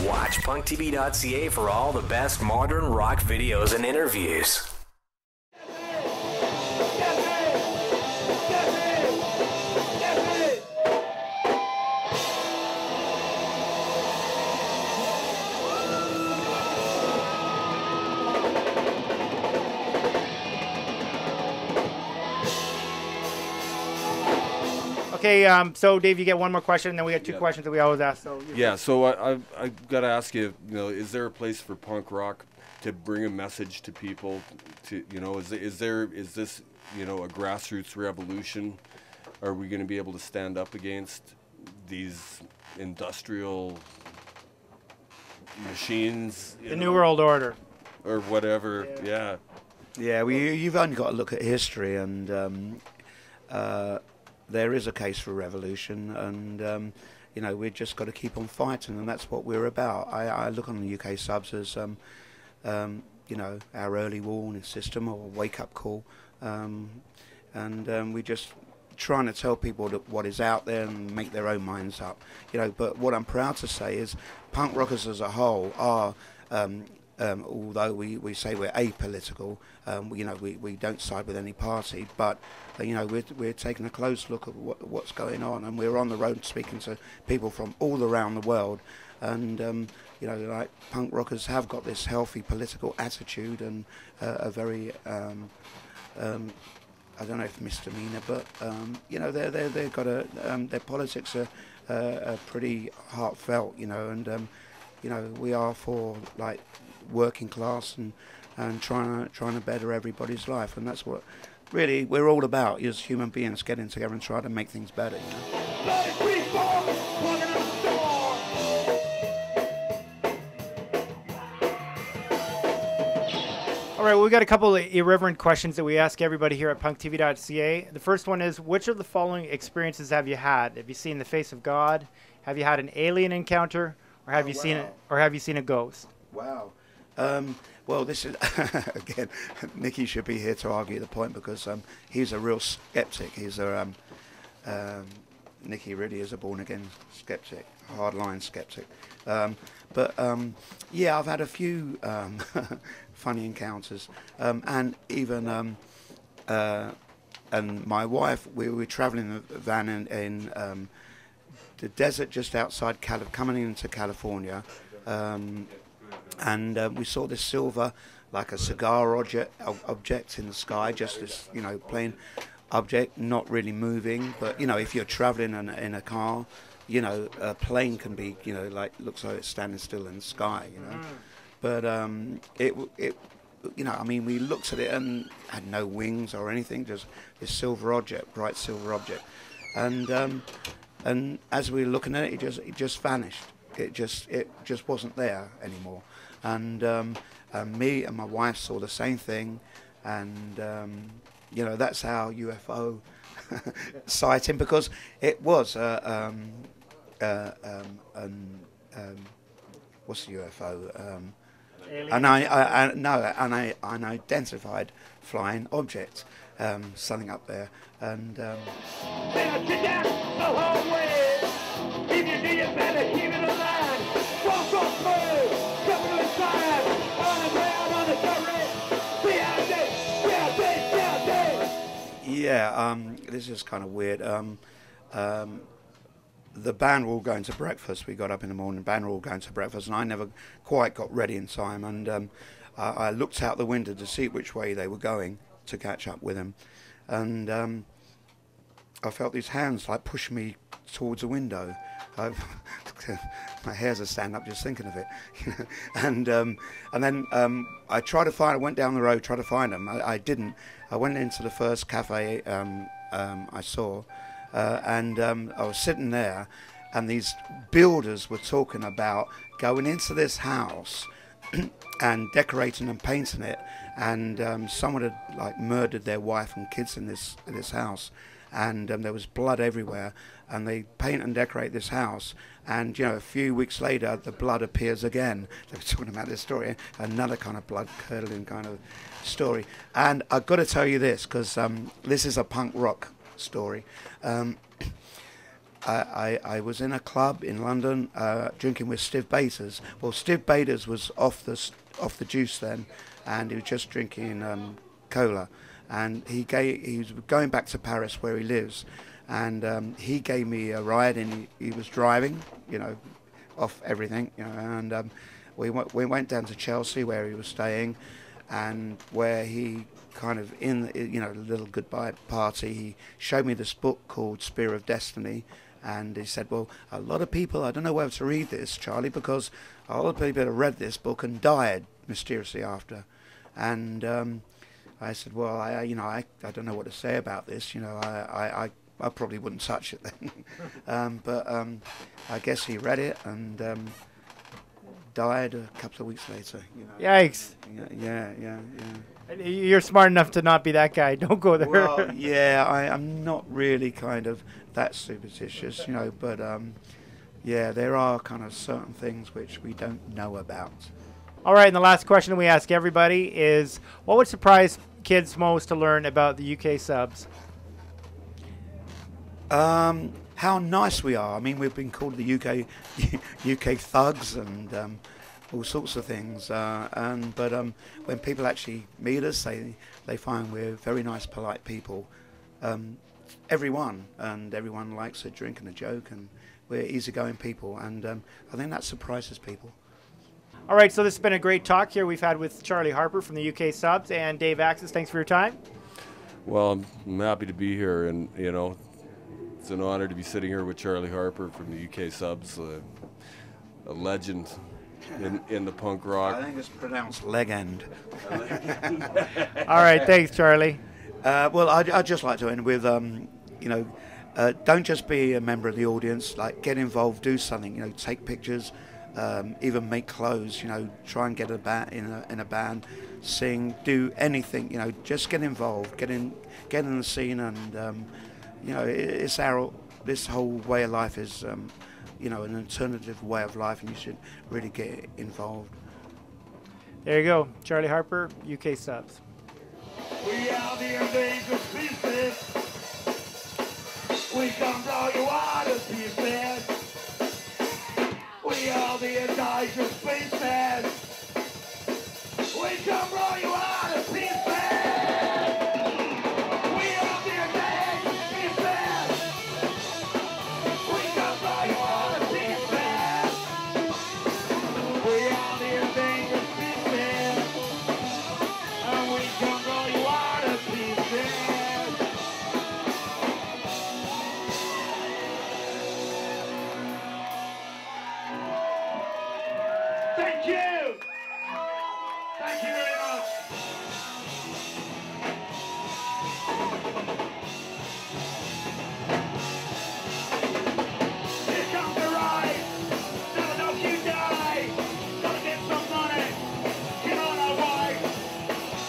Watch PunkTV.ca for all the best modern rock videos and interviews. Okay, so Dave, you get one more question, and then we got two questions that we always ask. So I got to ask you, is there a place for punk rock to bring a message to people? To is this a grassroots revolution? Are we going to be able to stand up against these industrial machines? The New World Order, or whatever. Yeah. You've only got to look at history, and there is a case for revolution, and we've just got to keep on fighting, and that's what we're about. I look on the UK subs as our early warning system or wake-up call, and we're just trying to tell people that what is out there and make their own minds up. But what I'm proud to say is punk rockers as a whole are, although we say we're apolitical, we don't side with any party, but we're taking a close look at what's going on, and we're on the road speaking to people from all around the world, and punk rockers have got this healthy political attitude and a very I don't know if misdemeanor, but they've got their politics are pretty heartfelt, and we are for working class and trying to better everybody's life, and that's what really we're all about as human beings, getting together and trying to make things better. All right, well, we got a couple of irreverent questions that we ask everybody here at PunkTV.ca. The first one is, which of the following experiences have you had? Have you seen the face of God? Have you had an alien encounter? Or have you seen a ghost? Wow. Well, this is again, Nicky should be here to argue the point, because he's a real skeptic. He's a Nicky really is a born-again skeptic, hardline skeptic. But I've had a few funny encounters, and even and my wife, we were traveling in a van in the desert just outside coming into California. And we saw this silver, like a cigar object in the sky, just this, plain object, not really moving. But, if you're traveling in a car, a plane can be, looks like it's standing still in the sky, But we looked at it and had no wings or anything, just this silver object, bright silver object. And as we were looking at it, it just vanished. It just wasn't there anymore. And me and my wife saw the same thing, and that's how UFO sighting, because it was what's the UFO? An unidentified flying object, something up there, and. This is kind of weird. The band were all going to breakfast. We got up in the morning, the band were all going to breakfast, and I never quite got ready in time. And I looked out the window to see which way they were going to catch up with them. And I felt these hands push me towards a window. My hairs are standing up just thinking of it. And then I tried to find. I went down the road, tried to find them. I didn't. I went into the first cafe I saw, and I was sitting there, and these builders were talking about going into this house and decorating and painting it, and someone had murdered their wife and kids in this house, and there was blood everywhere, and they paint and decorate this house, and a few weeks later the blood appears again. They were talking about this story, another kind of blood curdling kind of story. And I've got to tell you this, because this is a punk rock story. I was in a club in London drinking with Steve Baters. Well, Steve Baters was off the juice then, and he was just drinking cola. And he was going back to Paris where he lives, and he gave me a ride, and he was driving, you know, off everything, you know. And we went down to Chelsea where he was staying, and where he kind of in a little goodbye party, he showed me this book called Spear of Destiny. And he said, well, a lot of people, I don't know whether to read this, Charlie, because a lot of people have read this book and died mysteriously after. And I said, well, I don't know what to say about this. You know, I probably wouldn't touch it then. But I guess he read it and died a couple of weeks later. You know. Yikes. Yeah. You're smart enough to not be that guy. Don't go there. Well, yeah, I'm not really kind of that superstitious, you know, but yeah, there are kind of certain things which we don't know about. All right, and the last question we ask everybody is, what would surprise kids most to learn about the UK subs? How nice we are. I mean, we've been called the UK thugs and all sorts of things. But when people actually meet us, they find we're very nice, polite people. Everyone likes a drink and a joke, and we're easygoing people, and I think that surprises people. All right, so this has been a great talk here we've had with Charlie Harper from the UK subs and Dave Axis. Thanks for your time. Well, I'm happy to be here, and you know, it's an honor to be sitting here with Charlie Harper from the UK subs, a legend in the punk rock. I think it's pronounced legend. All right, thanks, Charlie. Well, I'd just like to end with, don't just be a member of the audience. Like, get involved, do something. You know, take pictures, even make clothes. You know, try and get in a band, sing, do anything. You know, just get involved, get in the scene, and this whole way of life is, an alternative way of life, and you should really get involved. There you go, Charlie Harper, UK subs. We are the endangered species. We come blow you out of pieces. We are the endangered species. We come blow you out of pieces. We are the endangered species. We come blow you out of pieces. We are the endangered species. And we come blow you out of pieces. Thank you. Thank you very much. Here comes the ride. Never know you die. Gotta get some money. Get on our way.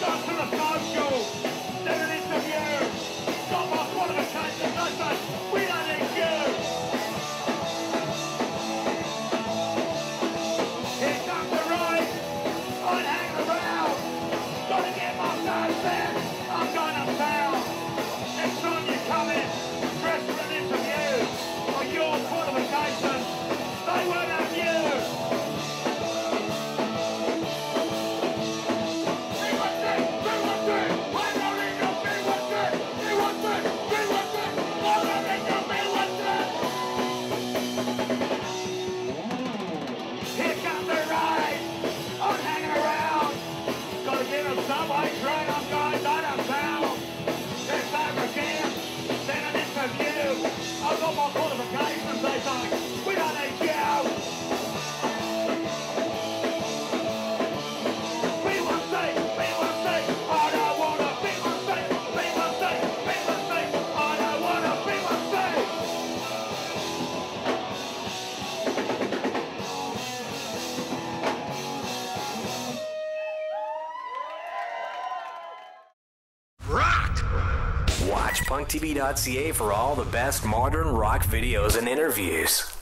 Go to the smoke show. Then an interview. Got my qualifications. I say, we don't need you. Here comes the ride. I'm hanging around. Gotta get my time back. I'm going uptown. Next time you come in, dress for an interview. For your qualifications, they won't have you. Here comes the ride. I'm hanging around. Gotta get a subway train. I'm going downtown. Next time again, then an interview. I've got my qualifications. They say, we don't need you. B1C. I don't wanna B1C. I don't wanna B1C. Watch PunkTV.ca for all the best modern rock videos and interviews.